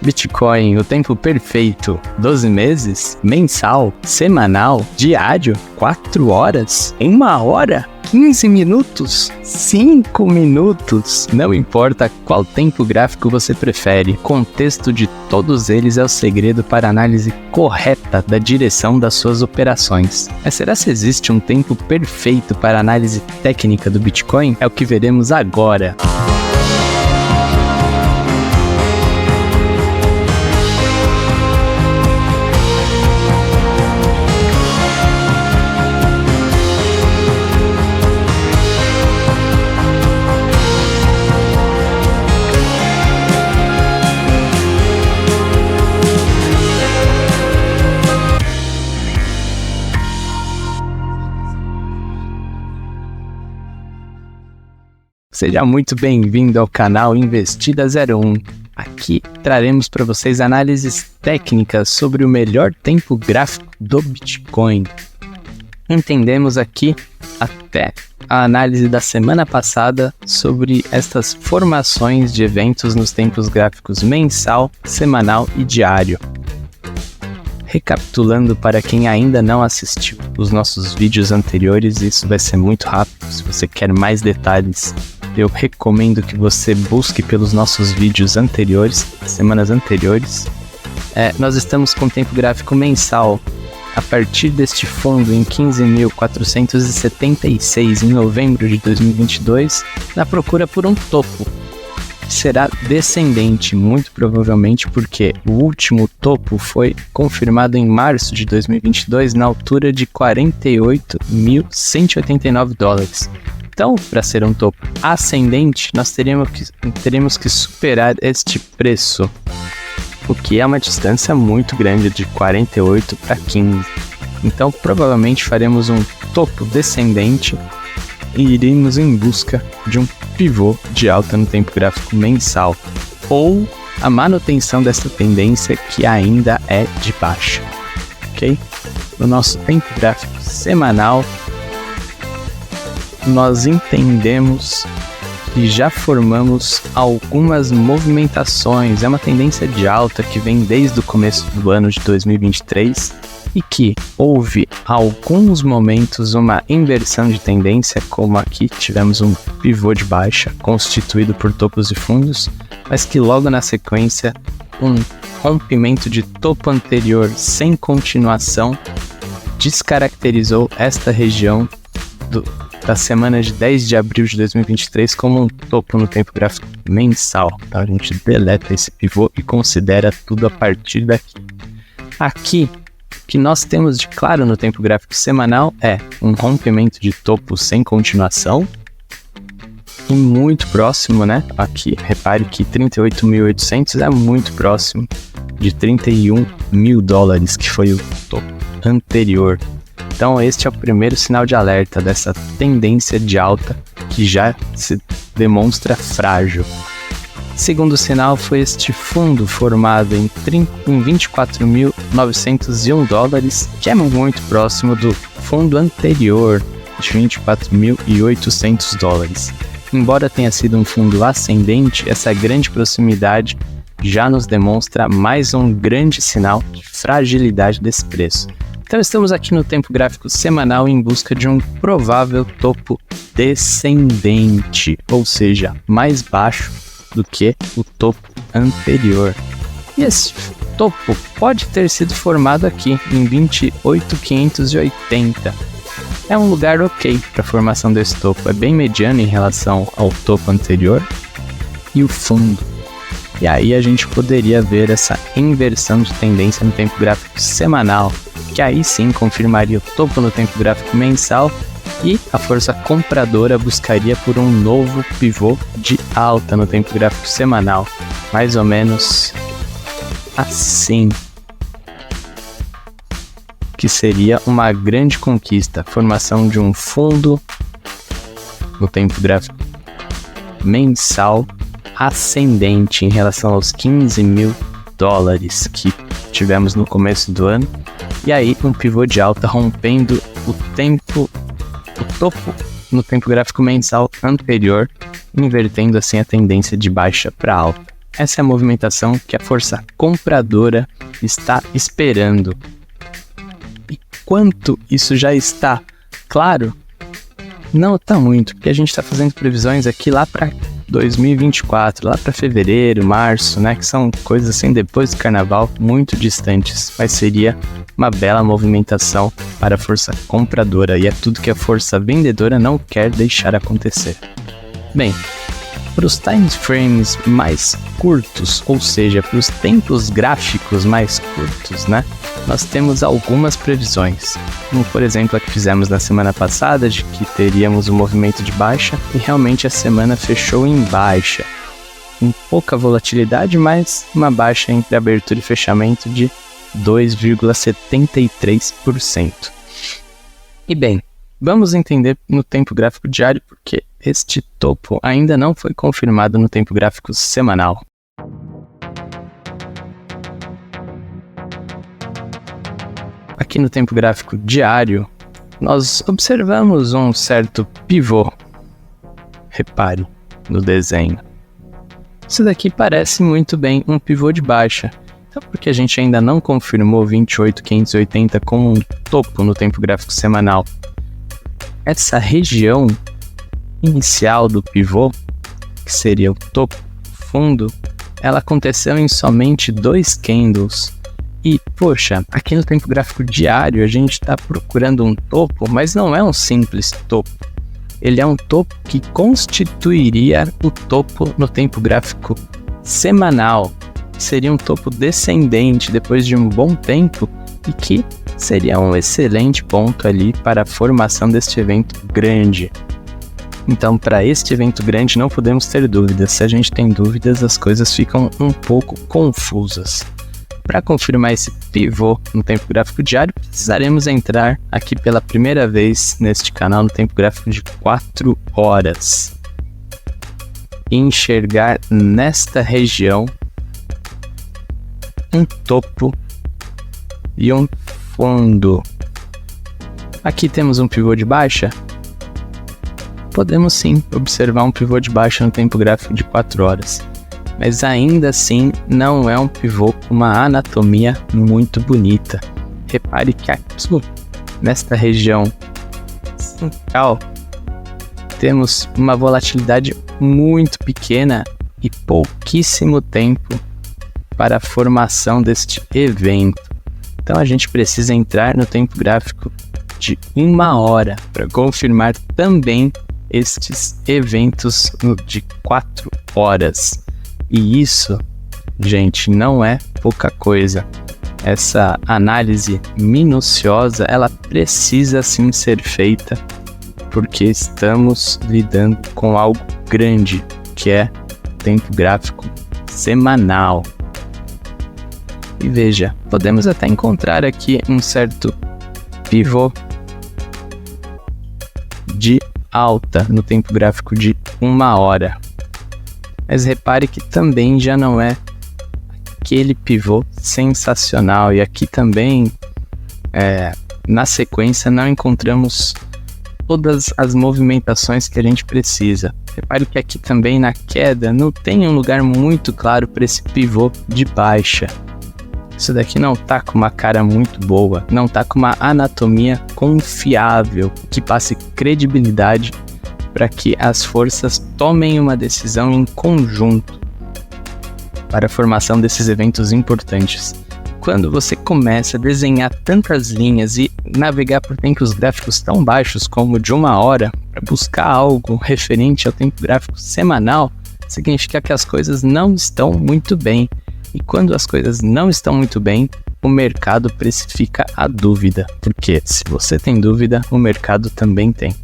Bitcoin, o tempo perfeito, 12 meses, mensal, semanal, diário, 4 horas, em 1 hora, 15 minutos, 5 minutos. Não importa qual tempo gráfico você prefere, o contexto de todos eles é o segredo para a análise correta da direção das suas operações. Mas será que existe um tempo perfeito para a análise técnica do Bitcoin? É o que veremos agora. Seja muito bem-vindo ao canal Investida 01. Aqui traremos para vocês análises técnicas sobre o melhor tempo gráfico do Bitcoin. Entendemos aqui até a análise da semana passada sobre estas formações de eventos nos tempos gráficos mensal, semanal e diário. Recapitulando para quem ainda não assistiu os nossos vídeos anteriores, isso vai ser muito rápido. Se você quer mais detalhes, eu recomendo que você busque pelos nossos vídeos anteriores, semanas anteriores. Nós estamos com tempo gráfico mensal a partir deste fundo em 15.476 em novembro de 2022, na procura por um topo. Será descendente, muito provavelmente porque o último topo foi confirmado em março de 2022 na altura de 48.189 dólares. Então, para ser um topo ascendente, nós teremos que superar este preço, o que é uma distância muito grande de 48 para 15. Então, provavelmente faremos um topo descendente e iremos em busca de um pivô de alta no tempo gráfico mensal, ou a manutenção dessa tendência que ainda é de baixa, ok? No nosso tempo gráfico semanal, nós entendemos que já formamos algumas movimentações, é uma tendência de alta que vem desde o começo do ano de 2023 e que houve alguns momentos uma inversão de tendência, como aqui tivemos um pivô de baixa constituído por topos e fundos, mas que logo na sequência um rompimento de topo anterior sem continuação descaracterizou esta região da semana de 10 de abril de 2023 como um topo no tempo gráfico mensal. Então a gente deleta esse pivô e considera tudo a partir daqui. Aqui, o que nós temos de claro no tempo gráfico semanal é um rompimento de topo sem continuação e muito próximo, né? Aqui, repare que 38.800 é muito próximo de 31 mil dólares, que foi o topo anterior. Então este é o primeiro sinal de alerta dessa tendência de alta que já se demonstra frágil. Segundo sinal foi este fundo formado em 24.901 dólares, que é muito próximo do fundo anterior de 24.800 dólares. Embora tenha sido um fundo ascendente, essa grande proximidade já nos demonstra mais um grande sinal de fragilidade desse preço. Então estamos aqui no tempo gráfico semanal em busca de um provável topo descendente, ou seja, mais baixo do que o topo anterior. E esse topo pode ter sido formado aqui em 28.580. É um lugar ok para a formação desse topo, é bem mediano em relação ao topo anterior e o fundo. E aí a gente poderia ver essa inversão de tendência no tempo gráfico semanal, que aí sim confirmaria o topo no tempo gráfico mensal e a força compradora buscaria por um novo pivô de alta no tempo gráfico semanal, mais ou menos assim, que seria uma grande conquista, formação de um fundo no tempo gráfico mensal ascendente em relação aos 15 mil dólares que tivemos no começo do ano. E aí um pivô de alta rompendo o topo no tempo gráfico mensal anterior, invertendo assim a tendência de baixa para alta. essa é a movimentação que a força compradora está esperando. E quanto isso já está claro? Não está muito, porque a gente está fazendo previsões aqui lá para 2024, lá para fevereiro, março, né? Que são coisas assim depois do carnaval, muito distantes. Mas seria uma bela movimentação para a força compradora e é tudo que a força vendedora não quer deixar acontecer. Bem, para os time frames mais curtos, ou seja, para os tempos gráficos mais curtos, né? Nós temos algumas previsões, como por exemplo a que fizemos na semana passada, de que teríamos um movimento de baixa, e realmente a semana fechou em baixa, com pouca volatilidade, mas uma baixa entre abertura e fechamento de 2,73%. E bem, vamos entender no tempo gráfico diário, porque este topo ainda não foi confirmado no tempo gráfico semanal. Aqui no tempo gráfico diário, nós observamos um certo pivô. Repare no desenho. Isso daqui parece muito bem um pivô de baixa. Então, porque a gente ainda não confirmou 28.580 como um topo no tempo gráfico semanal, essa região inicial do pivô, que seria o topo fundo, ela aconteceu em somente 2 candles. E, poxa, aqui no tempo gráfico diário a gente está procurando um topo, mas não é um simples topo. Ele é um topo que constituiria o topo no tempo gráfico semanal. Seria um topo descendente depois de um bom tempo e que seria um excelente ponto ali para a formação deste evento grande. Então, para este evento grande não podemos ter dúvidas. Se a gente tem dúvidas, as coisas ficam um pouco confusas. Para confirmar esse pivô no tempo gráfico diário, precisaremos entrar aqui pela primeira vez neste canal no tempo gráfico de 4 horas. E enxergar nesta região um topo e um fundo. Aqui temos um pivô de baixa. Podemos sim observar um pivô de baixa no tempo gráfico de 4 horas. Mas ainda assim não é um pivô com uma anatomia muito bonita. Repare que aqui, nesta região central, temos uma volatilidade muito pequena e pouquíssimo tempo para a formação deste evento. Então a gente precisa entrar no tempo gráfico de 1 hora para confirmar também estes eventos de 4 horas. E isso, gente, não é pouca coisa. Essa análise minuciosa, ela precisa sim ser feita, porque estamos lidando com algo grande, que é tempo gráfico semanal. E veja, podemos até encontrar aqui um certo pivô de alta no tempo gráfico de 1 hora. Mas repare que também já não é aquele pivô sensacional. E aqui também, na sequência, não encontramos todas as movimentações que a gente precisa. Repare que aqui também na queda não tem um lugar muito claro para esse pivô de baixa. Isso daqui não tá com uma cara muito boa, não tá com uma anatomia confiável, que passe credibilidade para que as forças tomem uma decisão em conjunto para a formação desses eventos importantes. Quando você começa a desenhar tantas linhas e navegar por tempos gráficos tão baixos como de 1 hora, para buscar algo referente ao tempo gráfico semanal, significa que as coisas não estão muito bem. E quando as coisas não estão muito bem, o mercado precifica a dúvida, porque se você tem dúvida, o mercado também tem.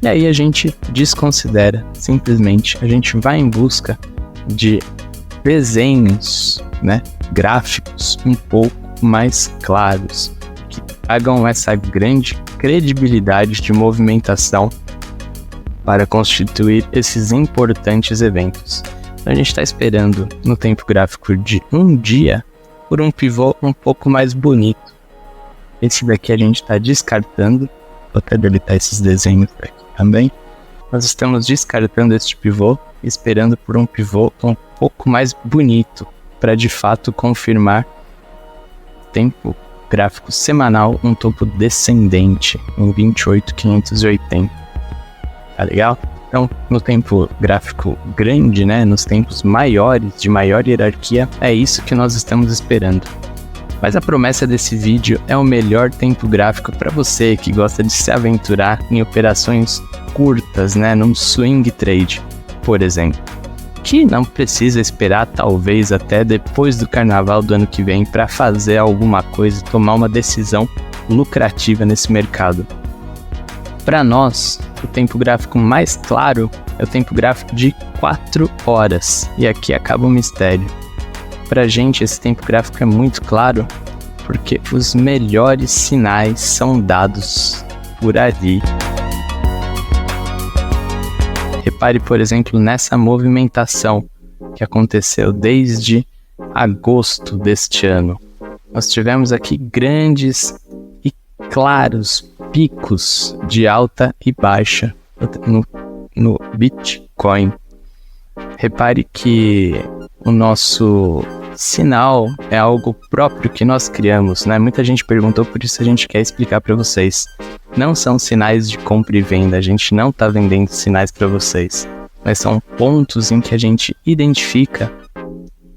E aí a gente desconsidera, simplesmente a gente vai em busca de desenhos, né, gráficos um pouco mais claros, que tragam essa grande credibilidade de movimentação para constituir esses importantes eventos. Então a gente está esperando no tempo gráfico de 1 dia por um pivô um pouco mais bonito. Esse daqui a gente está descartando. Vou até deletar esses desenhos aqui também. Nós estamos descartando este pivô, esperando por um pivô um pouco mais bonito para de fato confirmar tempo gráfico semanal, um topo descendente em 28.580. Tá legal? Então, no tempo gráfico grande, né, nos tempos maiores, de maior hierarquia, é isso que nós estamos esperando. Mas a promessa desse vídeo é o melhor tempo gráfico para você que gosta de se aventurar em operações curtas, né, num swing trade, por exemplo, que não precisa esperar talvez até depois do carnaval do ano que vem para fazer alguma coisa, tomar uma decisão lucrativa nesse mercado. Para nós, o tempo gráfico mais claro é o tempo gráfico de 4 horas, e aqui acaba o mistério. Pra gente, esse tempo gráfico é muito claro porque os melhores sinais são dados por ali. Repare, por exemplo, nessa movimentação que aconteceu desde agosto deste ano. Nós tivemos aqui grandes e claros picos de alta e baixa no Bitcoin. Repare que o nosso sinal é algo próprio que nós criamos, né? Muita gente perguntou, por isso a gente quer explicar para vocês. Não são sinais de compra e venda, a gente não está vendendo sinais para vocês, mas são pontos em que a gente identifica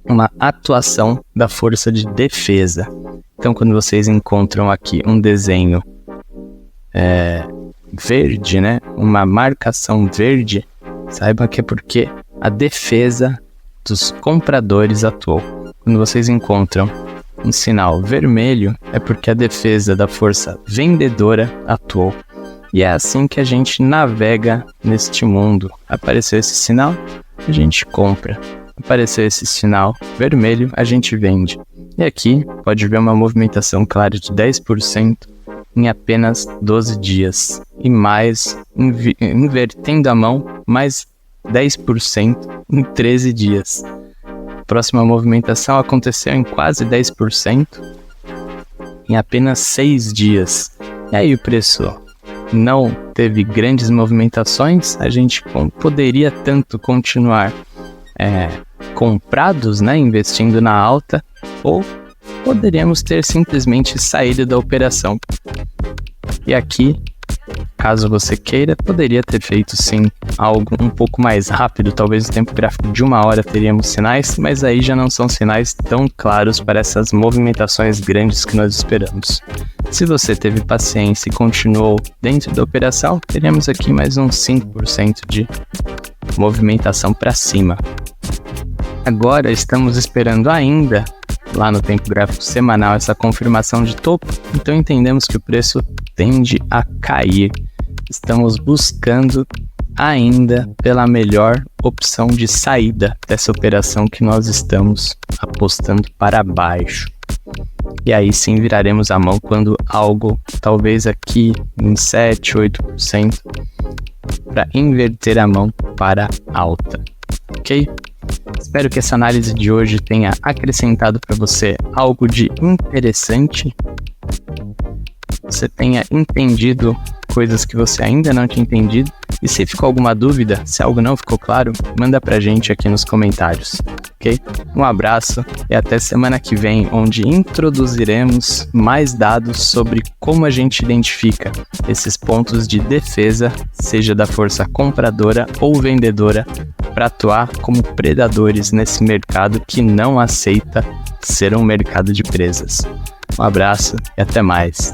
uma atuação da força de defesa. Então, quando vocês encontram aqui um desenho verde, né? Uma marcação verde, saiba que é porque a defesa dos compradores atuou. Quando vocês encontram um sinal vermelho, é porque a defesa da força vendedora atuou. E é assim que a gente navega neste mundo. Apareceu esse sinal, a gente compra. Apareceu esse sinal vermelho, a gente vende. E aqui pode ver uma movimentação clara de 10% em apenas 12 dias. E mais, invertendo a mão, mais 10% em 13 dias. A próxima movimentação aconteceu em quase 10% em apenas 6 dias. E aí o preço não teve grandes movimentações, a gente poderia tanto continuar comprados, né, investindo na alta, ou poderíamos ter simplesmente saído da operação. E aqui, caso você queira, poderia ter feito sim algo um pouco mais rápido, talvez o tempo gráfico de 1 hora teríamos sinais, mas aí já não são sinais tão claros para essas movimentações grandes que nós esperamos. Se você teve paciência e continuou dentro da operação, teríamos aqui mais uns 5% de movimentação para cima. Agora estamos esperando ainda, lá no tempo gráfico semanal, essa confirmação de topo, então entendemos que o preço tende a cair. Estamos buscando ainda pela melhor opção de saída dessa operação que nós estamos apostando para baixo. E aí sim viraremos a mão quando algo, talvez aqui em 7, 8%, para inverter a mão para alta. Ok? Espero que essa análise de hoje tenha acrescentado para você algo de interessante. Você tenha entendido coisas que você ainda não tinha entendido. E se ficou alguma dúvida, se algo não ficou claro, manda pra gente aqui nos comentários, ok? Um abraço e até semana que vem, onde introduziremos mais dados sobre como a gente identifica esses pontos de defesa, seja da força compradora ou vendedora, para atuar como predadores nesse mercado que não aceita ser um mercado de presas. Um abraço e até mais.